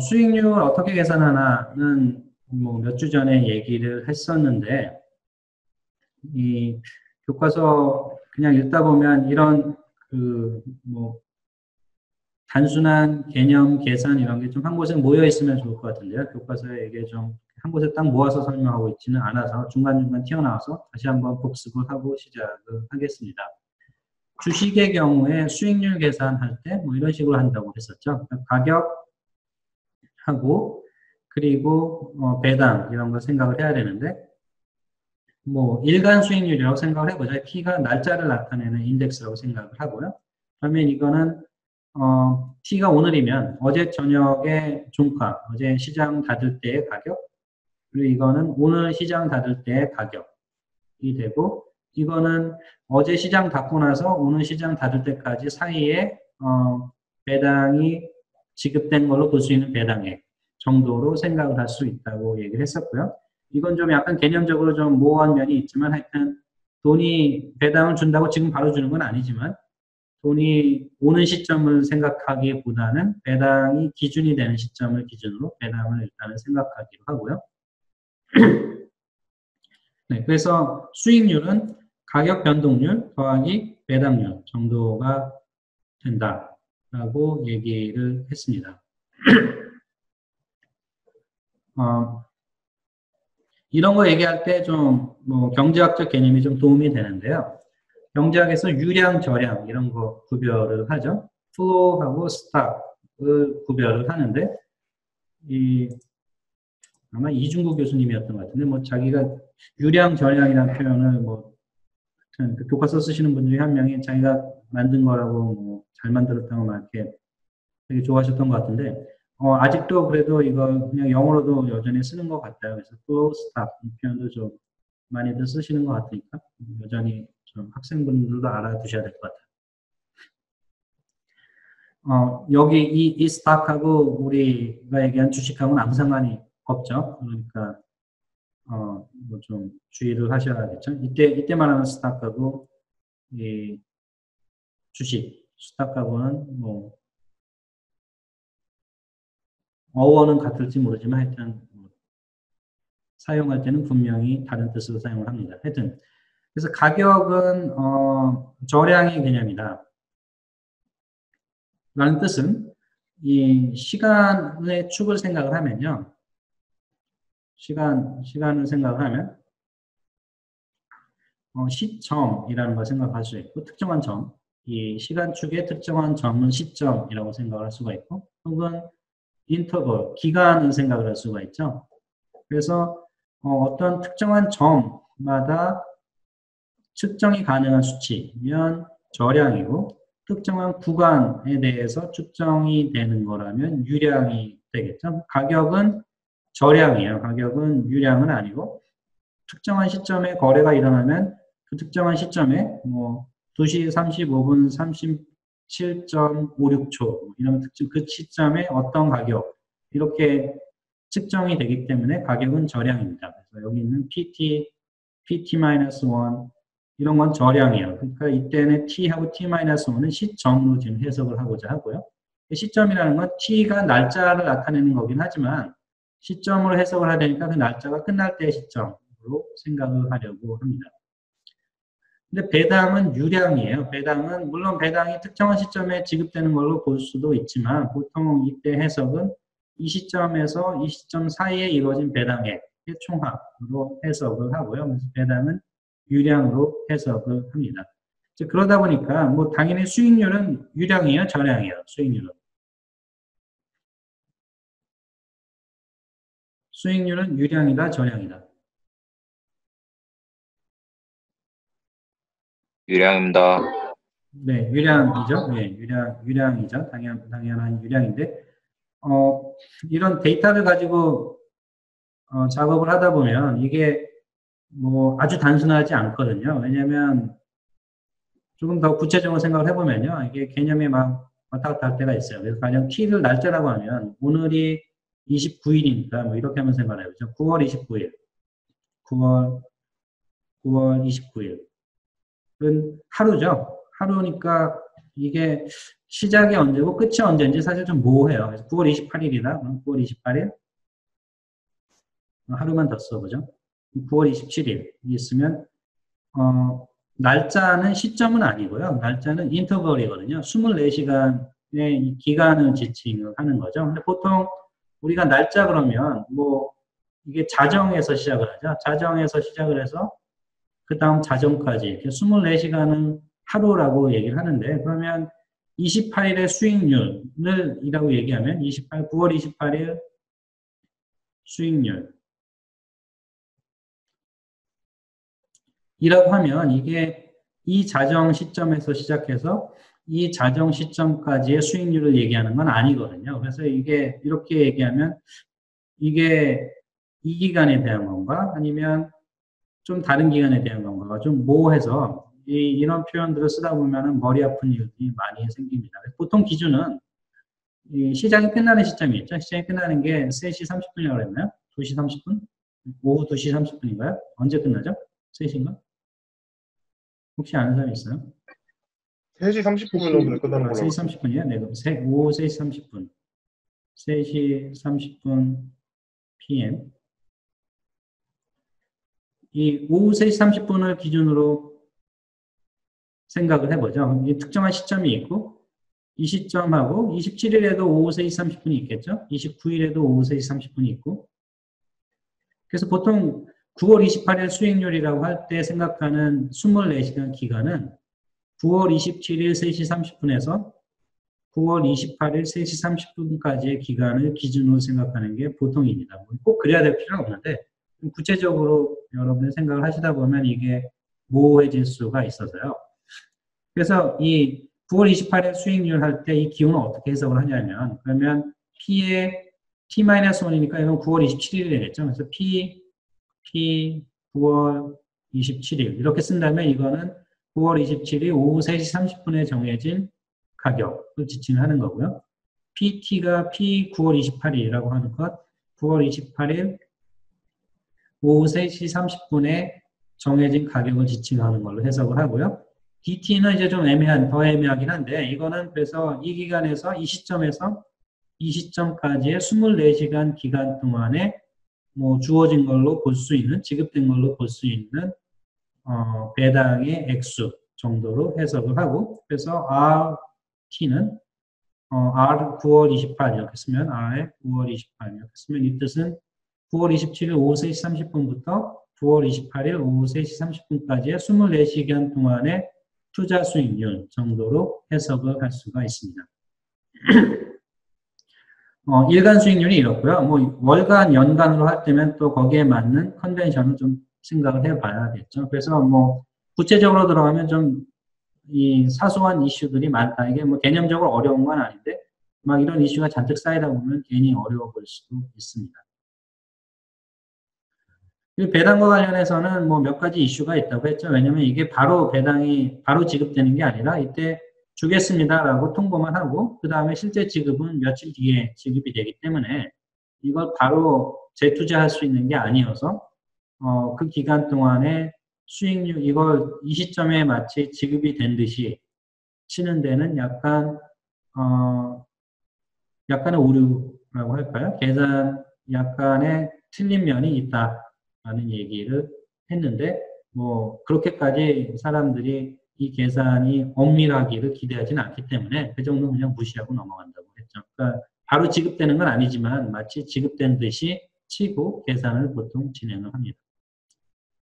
수익률 어떻게 계산하나는 뭐 몇 주 전에 얘기를 했었는데, 이 교과서 그냥 읽다 보면 이런 뭐 단순한 개념 계산 이런 게 좀 한 곳에 모여 있으면 좋을 것 같은데요. 교과서에 이게 좀 한 곳에 딱 모아서 설명하고 있지는 않아서 중간중간 튀어나와서 다시 한번 복습을 하고 시작을 하겠습니다. 주식의 경우에 수익률 계산할 때 뭐 이런 식으로 한다고 했었죠. 가격하고 그리고 배당 이런 거 생각을 해야 되는데, 뭐 일간 수익률이라고 생각을 해보자. T가 날짜를 나타내는 인덱스라고 생각을 하고요. 그러면 이거는 T가 오늘이면 어제 저녁에 종가, 어제 시장 닫을 때의 가격, 그리고 이거는 오늘 시장 닫을 때의 가격이 되고, 이거는 어제 시장 닫고 나서 오늘 시장 닫을 때까지 사이에 배당이 지급된 걸로 볼 수 있는 배당액 정도로 생각을 할 수 있다고 얘기를 했었고요. 이건 좀 약간 개념적으로 좀 모호한 면이 있지만 하여튼 돈이 배당을 준다고 지금 바로 주는 건 아니지만 돈이 오는 시점을 생각하기보다는 배당이 기준이 되는 시점을 기준으로 배당을 일단은 생각하기로 하고요. 네, 그래서 수익률은 가격 변동률 더하기 배당률 정도가 된다라고 얘기를 했습니다. 이런 거 얘기할 때 좀 뭐 경제학적 개념이 좀 도움이 되는데요. 경제학에서 유량, 저량 이런 거 구별을 하죠. 플로우하고 스탑을 구별을 하는데, 아마 이중구 교수님이었던 것 같은데, 뭐 자기가 유량, 저량이라는 표현을 뭐 그 교과서 쓰시는 분 중에 한 명이 자기가 만든 거라고 뭐 잘 만들었다고 막 이렇게 되게 좋아하셨던 것 같은데, 아직도 그래도 이거 그냥 영어로도 여전히 쓰는 것 같아요. 그래서 flow, stop 이 표현도 좀 많이들 쓰시는 것 같으니까 여전히 좀 학생분들도 알아두셔야 될 것 같아요. 여기 이 스탁하고 우리가 얘기한 주식하고는 아무 상관이 없죠. 그러니까 뭐 좀 주의를 하셔야겠죠. 이때 말하는 스탁하고 이 주식 스탁하고는 뭐 어원은 같을지 모르지만 하여튼 뭐 사용할 때는 분명히 다른 뜻으로 사용을 합니다. 하여튼 그래서 가격은 저량의 개념이다 라는 뜻은 이 시간의 축을 생각을 하면요. 시간을 생각을 하면 시점이라는 걸 생각할 수 있고, 특정한 점, 이 시간축의 특정한 점은 시점이라고 생각을 할 수가 있고, 혹은 인터벌, 기간을 생각을 할 수가 있죠. 그래서 어떤 특정한 점마다 측정이 가능한 수치면 저량이고, 특정한 구간에 대해서 측정이 되는 거라면 유량이 되겠죠. 가격은 저량이에요. 가격은 유량은 아니고, 특정한 시점에 거래가 일어나면 그 특정한 시점에 뭐 2시 35분 37.56초 이런 특정 그 시점에 어떤 가격 이렇게 측정이 되기 때문에 가격은 저량입니다. 그래서 여기 있는 PT-1 이런 건 저량이에요. 그러니까 이때는 T하고 T-1은 시점으로 지금 해석을 하고자 하고요. 시점이라는 건 T가 날짜를 나타내는 거긴 하지만 시점으로 해석을 해야 되니까 그 날짜가 끝날 때의 시점으로 생각을 하려고 합니다. 근데 배당은 유량이에요. 배당은 물론 배당이 특정한 시점에 지급되는 걸로 볼 수도 있지만 보통 이때 해석은 이 시점에서 이 시점 사이에 이루어진 배당액의 총합으로 해석을 하고요. 그래서 배당은 유량으로 해석을 합니다. 그러다 보니까 뭐 당연히 수익률은 유량이에요, 저량이에요. 수익률은 유량이다, 저량이다. 유량입니다. 네, 유량이죠. 네, 유량이죠. 당연한 유량인데, 이런 데이터를 가지고 작업을 하다 보면 이게 뭐 아주 단순하지 않거든요. 왜냐하면 조금 더 구체적으로 생각을 해보면요. 이게 개념이 막 왔다 갔다 할 때가 있어요. 그래서 가령 T를 날짜라고 하면 오늘이 29일이니까 뭐 이렇게 하면 생각을 해보죠. 9월 29일. 9월 29일은 하루죠. 하루니까 이게 시작이 언제고 끝이 언제인지 사실 좀 모호해요. 그래서 9월 28일이다. 9월 28일. 하루만 더 써보죠. 9월 27일 있으면 날짜는 시점은 아니고요. 날짜는 인터벌이거든요. 24시간의 기간을 지칭하는 거죠. 근데 보통 우리가 날짜 그러면 뭐 이게 자정에서 시작을 하죠. 자정에서 시작을 해서 그 다음 자정까지 이렇게 24시간은 하루라고 얘기를 하는데 그러면 28일의 수익률을 이라고 얘기하면 9월 28일 수익률 이라고 하면 이게 이 자정 시점에서 시작해서 이 자정 시점까지의 수익률을 얘기하는 건 아니거든요. 그래서 이게 이렇게 얘기하면 이게 이 기간에 대한 건가 아니면 좀 다른 기간에 대한 건가가 좀 모호해서 이런 표현들을 쓰다 보면 머리 아픈 일이 많이 생깁니다. 보통 기준은 시장이 끝나는 시점이 있죠. 시장이 끝나는 게 3시 30분이라고 그랬나요? 2시 30분? 오후 2시 30분인가요? 언제 끝나죠? 3시인가? 혹시 아는 사람 있어요? 3시 30분 정도에 끝나는 걸로 3시 30분이요? 네, 오후 3시 30분. 3시 30분 PM. 이 오후 3시 30분을 기준으로 생각을 해보죠. 이 특정한 시점이 있고, 이 시점하고 27일에도 오후 3시 30분이 있겠죠? 29일에도 오후 3시 30분이 있고. 그래서 보통 9월 28일 수익률이라고 할 때 생각하는 24시간 기간은 9월 27일 3시 30분에서 9월 28일 3시 30분까지의 기간을 기준으로 생각하는 게 보통입니다. 꼭 그래야 될 필요는 없는데 구체적으로 여러분이 생각을 하시다 보면 이게 모호해질 수가 있어서요. 그래서 이 9월 28일 수익률 할 때 이 기호는 어떻게 해석을 하냐면 그러면 P의 T-1이니까 이건 9월 27일이 되겠죠. 그래서 P 9월 27일 이렇게 쓴다면 이거는 9월 27일 오후 3시 30분에 정해진 가격을 지칭하는 거고요. PT가 P 9월 28일이라고 하는 것, 9월 28일 오후 3시 30분에 정해진 가격을 지칭하는 걸로 해석을 하고요. DT는 이제 좀 더 애매하긴 한데, 이거는 그래서 이 기간에서, 이 시점에서 이 시점까지의 24시간 기간 동안에 뭐 주어진 걸로 볼 수 있는, 지급된 걸로 볼 수 있는, 배당의 액수 정도로 해석을 하고, 그래서 RT는, R 9월 28 이렇게 쓰면, R에 9월 28 이렇게 쓰면 이 뜻은 9월 27일 오후 3시 30분부터 9월 28일 오후 3시 30분까지의 24시간 동안의 투자 수익률 정도로 해석을 할 수가 있습니다. 일간 수익률이 이렇고요. 뭐 월간, 연간으로 할 때면 또 거기에 맞는 컨벤션을 좀 생각을 해봐야겠죠. 그래서 뭐 구체적으로 들어가면 좀 이 사소한 이슈들이 많다. 이게 뭐 개념적으로 어려운 건 아닌데 막 이런 이슈가 잔뜩 쌓이다 보면 괜히 어려워 보일 수도 있습니다. 배당과 관련해서는 뭐 몇 가지 이슈가 있다고 했죠. 왜냐면 이게 바로 배당이 바로 지급되는 게 아니라 이때 주겠습니다라고 통보만 하고 그 다음에 실제 지급은 며칠 뒤에 지급이 되기 때문에 이걸 바로 재투자할 수 있는 게 아니어서 그 기간 동안에 수익률 이걸 이 시점에 마치 지급이 된 듯이 치는 데는 약간의 오류라고 할까요? 계산 약간의 틀린 면이 있다라는 얘기를 했는데 뭐 그렇게까지 사람들이 이 계산이 엄밀하기를 기대하지는 않기 때문에 그 정도는 그냥 무시하고 넘어간다고 했죠. 그러니까 바로 지급되는 건 아니지만 마치 지급된 듯이 치고 계산을 보통 진행을 합니다.